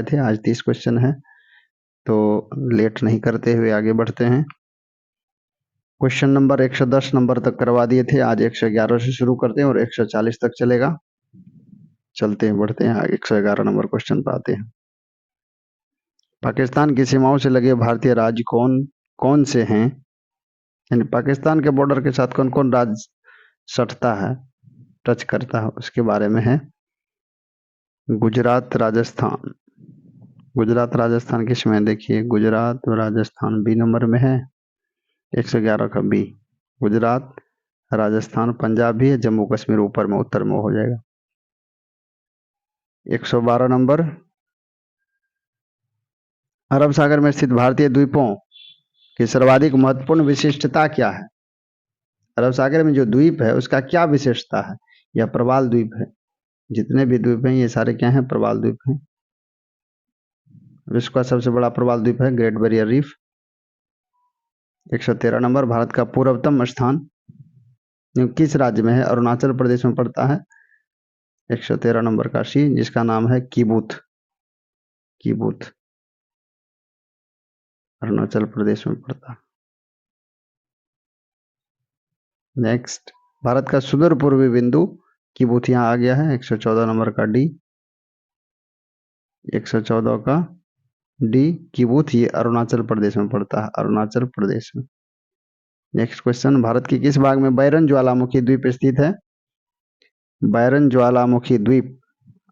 थे, आज 30 क्वेश्चन है, तो लेट नहीं करते हुए आगे बढ़ते हैं। क्वेश्चन नंबर 110 नंबर तक करवा दिए थे, आज 111 से शुरू करते हैं और 140 तक चलेगा। चलते हैं, बढ़ते हैं, 111 नंबर क्वेश्चन पर आते हैं। पाकिस्तान की सीमाओं से लगे भारतीय राज्य कौन कौन से हैं, यानी पाकिस्तान के बॉर्डर के साथ कौन कौन राज्य सटता है, टच करता है, उसके बारे में है। गुजरात राजस्थान, गुजरात राजस्थान किस में, देखिए गुजरात राजस्थान बी नंबर में है, 111 का बी। गुजरात राजस्थान पंजाब भी है, जम्मू कश्मीर ऊपर में उत्तर में हो जाएगा। 112 नंबर, अरब सागर में स्थित भारतीय द्वीपों की सर्वाधिक महत्वपूर्ण विशिष्टता क्या है। अरब सागर में जो द्वीप है उसका क्या विशेषता है, यह प्रवाल द्वीप है। जितने भी द्वीप हैं ये सारे क्या हैं, प्रवाल द्वीप हैं। विश्व का सबसे बड़ा प्रवाल द्वीप है great barrier reef. 113 number, Bharat का पूर्वतम स्थान किस राज्य में है, अरुणाचल प्रदेश में पड़ता है। 113 नंबर का सी, जिसका नाम है कीबूथ, कीबूथ अरुणाचल प्रदेश में पड़ता है। नेक्स्ट, भारत का सुदूर पूर्वी बिंदु कीबूथ यहाँ आ गया है, 114 नंबर का डी, 114 का डी कीबूथ, ये अरुणाचल प्रदेश में पड़ता है, अरुणाचल प्रदेश में। नेक्स्ट क्वेश्चन, भारत के किस भाग में बैरन ज्वालामुखी द्वीप स्थित है। बैरन ज्वालामुखी द्वीप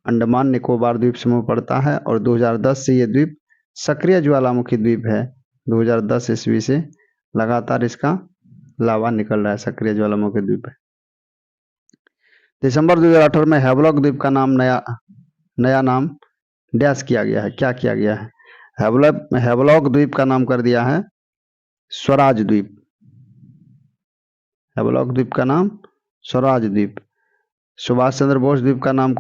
अंडमान निकोबार द्वीप समूह पड़ता है और 2010 से ये द्वीप सक्रिय ज्वालामुखी द्वीप है। 2010 ईस्वी से लगातार इसका लावा निकल रहा है, सक्रिय ज्वालामुखी द्वीप है। दिसंबर 2018 में हैवलॉक द्वीप का नाम नया नाम डैश किया गया है, क्या किया गया है। हैवलॉक द्वीप का नाम कर दिया है स्वराज द्वीप। हैवलॉक द्वीप का नाम स्वराज द्वीप। सुभाष चंद्र बोस द्वीप का नाम,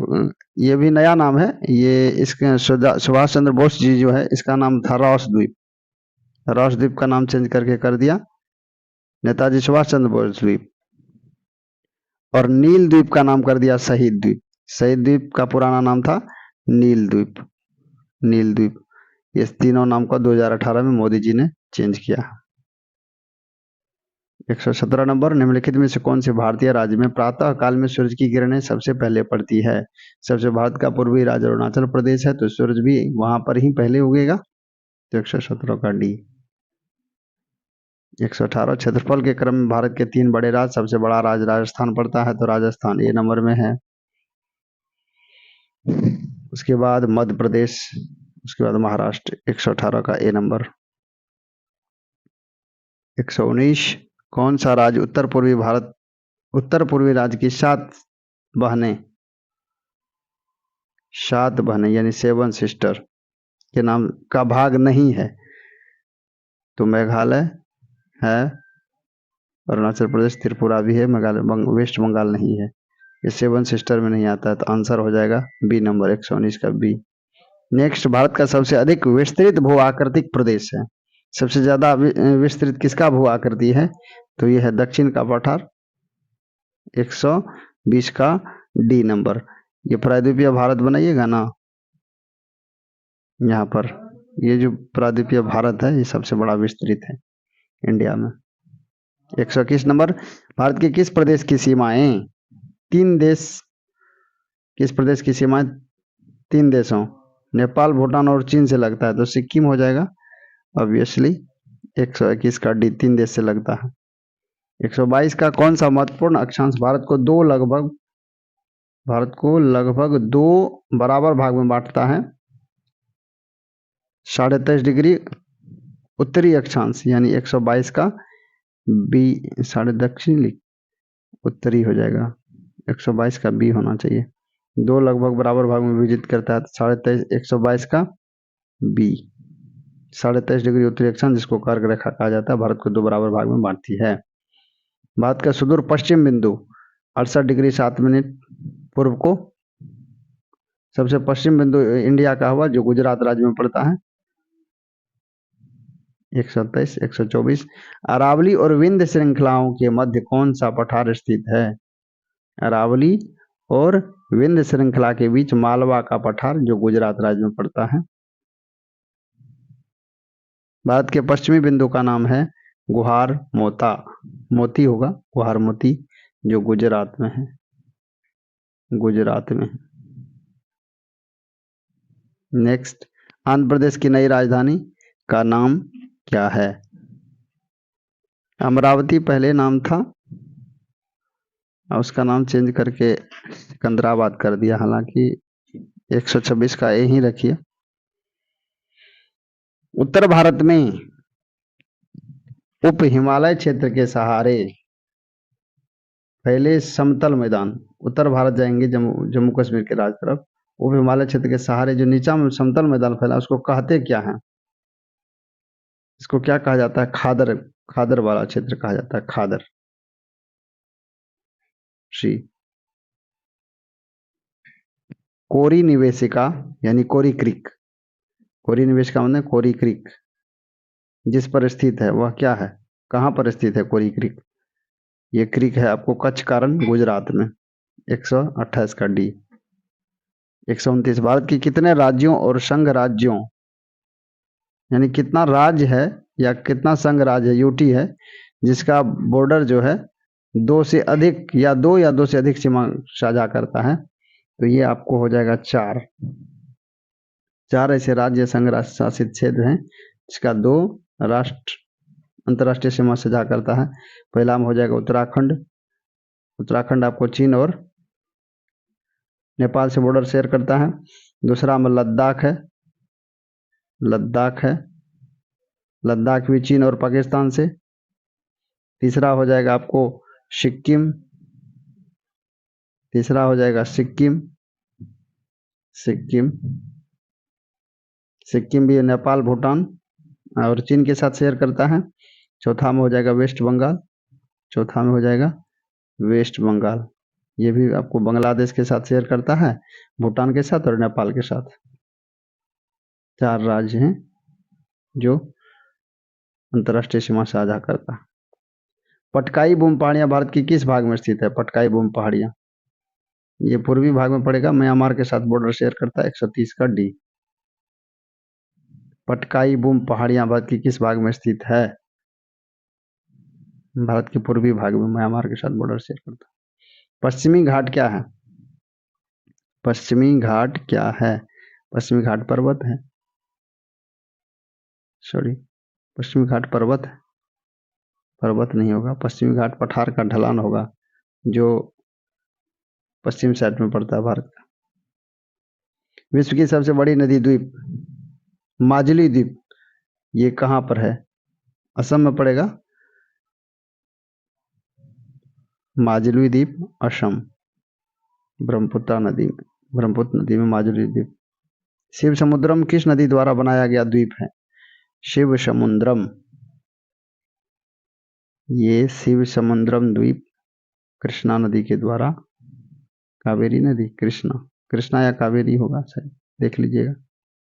ये भी नया नाम है, ये इसके सुभाष चंद्र बोस जी जो है इसका नाम था रॉस द्वीप। रॉस द्वीप का नाम चेंज करके कर दिया नेताजी सुभाष चंद्र बोस द्वीप। और नील द्वीप का नाम कर दिया शहीद द्वीप। शहीद द्वीप का पुराना नाम था नील द्वीप, नील द्वीप। ये तीनों नाम को 2018 में मोदी जी ने चेंज किया। 117 नंबर, निम्नलिखित में से कौन से भारतीय राज्य में प्रातः काल में सूरज की किरणें सबसे पहले पड़ती है। सबसे भारत का पूर्वी राज्य अरुणाचल प्रदेश है, तो सूरज भी वहां पर ही पहले उगेगा, तो 117 का डी। 118, क्षेत्रफल के क्रम में भारत के 3 बड़े राज्य, सबसे बड़ा राज्य राजस्थान पड़ता है, तो राजस्थान ए नंबर में है। उसके बाद मध्य प्रदेश, उसके बाद महाराष्ट्र, 118 का ए नंबर। 119, कौन सा राज्य उत्तर पूर्वी राज्य की 7 बहनें यानी 7 सिस्टर के नाम का भाग नहीं है। तो मेघालय है, अरुणाचल प्रदेश, त्रिपुरा भी है, मेघालय वेस्ट बंगाल नहीं है, ये 7 सिस्टर में नहीं आता है, तो आंसर हो जाएगा बी नंबर, 119 का बी। नेक्स्ट, भारत का सबसे अधिक विस्तृत भू आकृतिक प्रदेश है। सबसे ज्यादा विस्तृत किसका भू आकृति है, तो यह है दक्षिण का पठार, 120 का डी नंबर। ये प्रायद्वीपीय भारत बनाइएगा ना, यहाँ पर ये जो प्रायद्वीपीय भारत है ये सबसे बड़ा विस्तृत है इंडिया में। 121 नंबर, भारत के किस प्रदेश की सीमाएं 3 देशों नेपाल, भूटान और चीन से लगता है, तो सिक्किम हो जाएगा ऑब्वियसली, 121 का डी 3 देश से लगता है। 122 का कौन सा महत्वपूर्ण अक्षांश भारत को लगभग 2 बराबर भाग में बांटता है। 23.5 डिग्री उत्तरी अक्षांश, यानी 122 का बी, साढ़े दक्षिणी उत्तरी हो जाएगा, 122 का बी होना चाहिए। 2 लगभग बराबर भाग में विभाजित करता है, 23.5 122 का बी। 23.5 डिग्री उत्तरी अक्षांश, जिसको कर्क रेखा कहा जाता है, भारत को 2 बराबर भाग में बांटती है। भारत का सुदूर पश्चिम बिंदु 68 डिग्री 7 मिनट पूर्व को सबसे पश्चिम बिंदु इंडिया का हुआ, जो गुजरात राज्य में पड़ता है, 127, 124। अरावली और विंध्य श्रृंखलाओं के मध्य कौन सा पठार स्थित है। अरावली और विंध्य श्रृंखला के बीच मालवा का पठार, जो गुजरात राज्य में पड़ता है, भारत के पश्चिमी बिंदु का नाम है गुहार मोता, मोती होगा, गुहार मोती, जो गुजरात में है, गुजरात में। नेक्स्ट, आंध्र प्रदेश की नई राजधानी का नाम क्या है? अमरावती पहले नाम था और उसका नाम चेंज करके सिकंदराबाद कर दिया, हालांकि 126 का ए ही रखिए। उत्तर भारत में उप हिमालय क्षेत्र के सहारे पहले समतल मैदान, उत्तर भारत जाएंगे जम्मू कश्मीर के राज तरफ, उप हिमालय क्षेत्र के सहारे जो नीचा में समतल मैदान फैला उसको कहते क्या है? इसको क्या कहा जाता है? खादर, खादर वाला क्षेत्र कहा जाता है, खादर। सी। कोरी निवेशिका यानी कोरी क्रीक, कोरी निवेशिका मतलब कोरी क्रीक जिस पर स्थित है वह क्या है? कहाँ पर स्थित है कोरी क्रीक? ये क्रीक है आपको कच्छ कारण गुजरात में। 128 का डी। 129, भारत के कितने राज्यों और संघ राज्यों, यानी कितना राज्य है या कितना संघ राज्य है, यूटी है, जिसका बॉर्डर जो है दो से अधिक या दो से अधिक सीमा साझा करता है? तो ये आपको हो जाएगा 4। 4 ऐसे राज्य संघ राष्ट्र शासित क्षेत्र हैं जिसका 2 राष्ट्र अंतर्राष्ट्रीय सीमा साझा करता है। पहला में हो जाएगा उत्तराखंड, उत्तराखंड आपको चीन और नेपाल से बॉर्डर शेयर करता है। दूसरा में लद्दाख है, लद्दाख है, लद्दाख भी चीन और पाकिस्तान से। तीसरा हो जाएगा आपको सिक्किम, तीसरा हो जाएगा सिक्किम, सिक्किम, सिक्किम भी नेपाल भूटान और चीन के साथ शेयर करता है। चौथा में हो जाएगा वेस्ट बंगाल, चौथा में हो जाएगा वेस्ट बंगाल, ये भी आपको बांग्लादेश के साथ शेयर करता है, भूटान के साथ और नेपाल के साथ। 4 राज्य हैं जो अंतर्राष्ट्रीय सीमा साझा करता है। पटकाई बूम पहाड़ियां भारत की किस भाग में स्थित है? पटकाई बूम पहाड़ियां ये पूर्वी भाग में पड़ेगा, म्यांमार के साथ बॉर्डर शेयर करता है। 130 का डी। पटकाई बूम पहाड़ियां भारत की किस भाग में स्थित है? भारत के पूर्वी भाग में, म्यांमार के साथ बॉर्डर शेयर करता है। पश्चिमी घाट क्या है? पश्चिमी घाट क्या है? पश्चिमी घाट पर्वत है, सॉरी, पश्चिमी घाट पर्वत है, पर्वत नहीं होगा। पश्चिमी घाट पठार का ढलान होगा जो पश्चिम साइड में पड़ता है भारत का। विश्व की सबसे बड़ी नदी द्वीप माजुली द्वीप, ये कहाँ पर है? असम में पड़ेगा, माजुली द्वीप असम, ब्रह्मपुत्र नदी में, ब्रह्मपुत्र नदी में माजुली द्वीप। शिव समुद्रम किस नदी द्वारा बनाया गया द्वीप है? शिव समुद्रम, ये शिव समुद्रम द्वीप कृष्णा नदी के द्वारा, कावेरी नदी, कृष्णा, कृष्णा या कावेरी होगा शायद, देख लीजिएगा,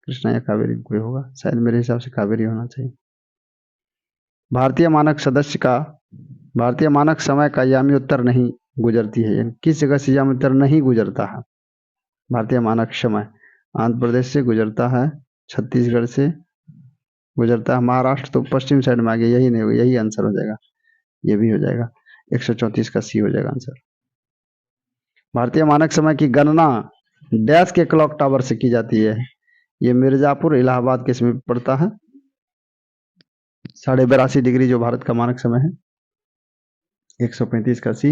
कृष्णा या कावेरी कोई होगा शायद, मेरे हिसाब से कावेरी होना चाहिए। भारतीय मानक सदस्य का, भारतीय मानक समय का यामी उत्तर नहीं गुजरती है, यानी किस जगह से यामी उत्तर नहीं गुजरता है? भारतीय मानक समय आंध्र प्रदेश से गुजरता है, छत्तीसगढ़ से गुजरता है, महाराष्ट्र तो पश्चिम साइड में आ गया, यही नहीं होगा, यही आंसर हो जाएगा, ये भी हो जाएगा। 134 का सी हो जाएगा आंसर। भारतीय मानक समय की गणना डैश के क्लॉक टावर से की जाती है? ये मिर्जापुर इलाहाबाद के समीप पड़ता है। 82.5 डिग्री जो भारत का मानक समय है। 135 का सी।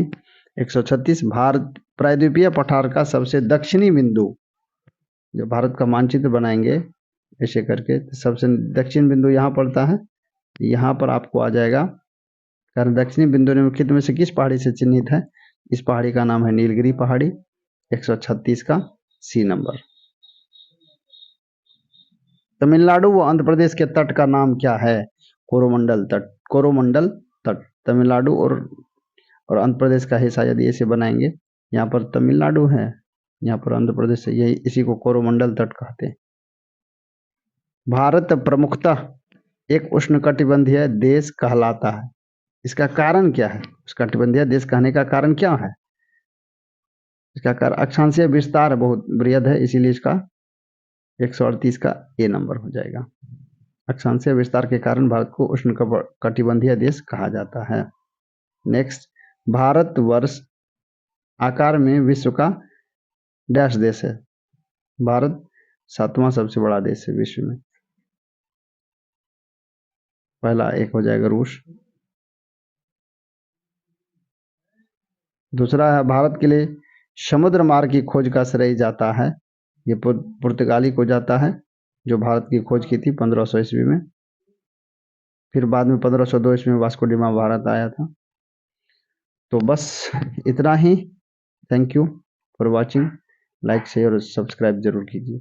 136, भारत प्रायद्वीपीय पठार का सबसे दक्षिणी बिंदु, जो भारत का मानचित्र बनाएंगे ऐसे करके, तो सबसे दक्षिण बिंदु यहाँ पड़ता है, यहाँ पर आपको आ जाएगा, कारण दक्षिणी बिंदु निम्नलिखित में से किस पहाड़ी से चिन्हित है? इस पहाड़ी का नाम है नीलगिरी पहाड़ी। 136 का सी नंबर। तमिलनाडु व आंध्र प्रदेश के तट का नाम क्या है? कोरोमंडल तट, कोरोमंडल तट। तमिलनाडु और आंध्र प्रदेश का हिस्सा यदि ऐसे बनाएंगे, यहाँ पर तमिलनाडु है, यहाँ पर आंध्र प्रदेश है, यही इसी को कोरोमंडल तट कहते हैं। भारत प्रमुखतः एक उष्णकटिबंधीय देश कहलाता है, इसका कारण क्या है? उष्णकटिबंधीय देश कहने का कारण क्या है? इसका कारण अक्षांशीय विस्तार बहुत बृहद है, इसीलिए इसका 138 का ए नंबर हो जाएगा। अक्षांशीय विस्तार के कारण भारत को उष्णकटिबंधीय देश कहा जाता है। नेक्स्ट, भारतवर्ष आकार में विश्व का डैश देश है। भारत 7वां सबसे बड़ा देश है विश्व में। पहला एक हो जाएगा रूस। दूसरा है, भारत के लिए समुद्र मार्ग की खोज का श्रेय जाता है, ये पुर्तगाली को जाता है, जो भारत की खोज की थी 1500 ईस्वी में। फिर बाद में 1502 ईस्वी में वास्को डिगामा भारत आया था। तो बस इतना ही। Thank you for watching. Like share और सब्सक्राइब जरूर कीजिए।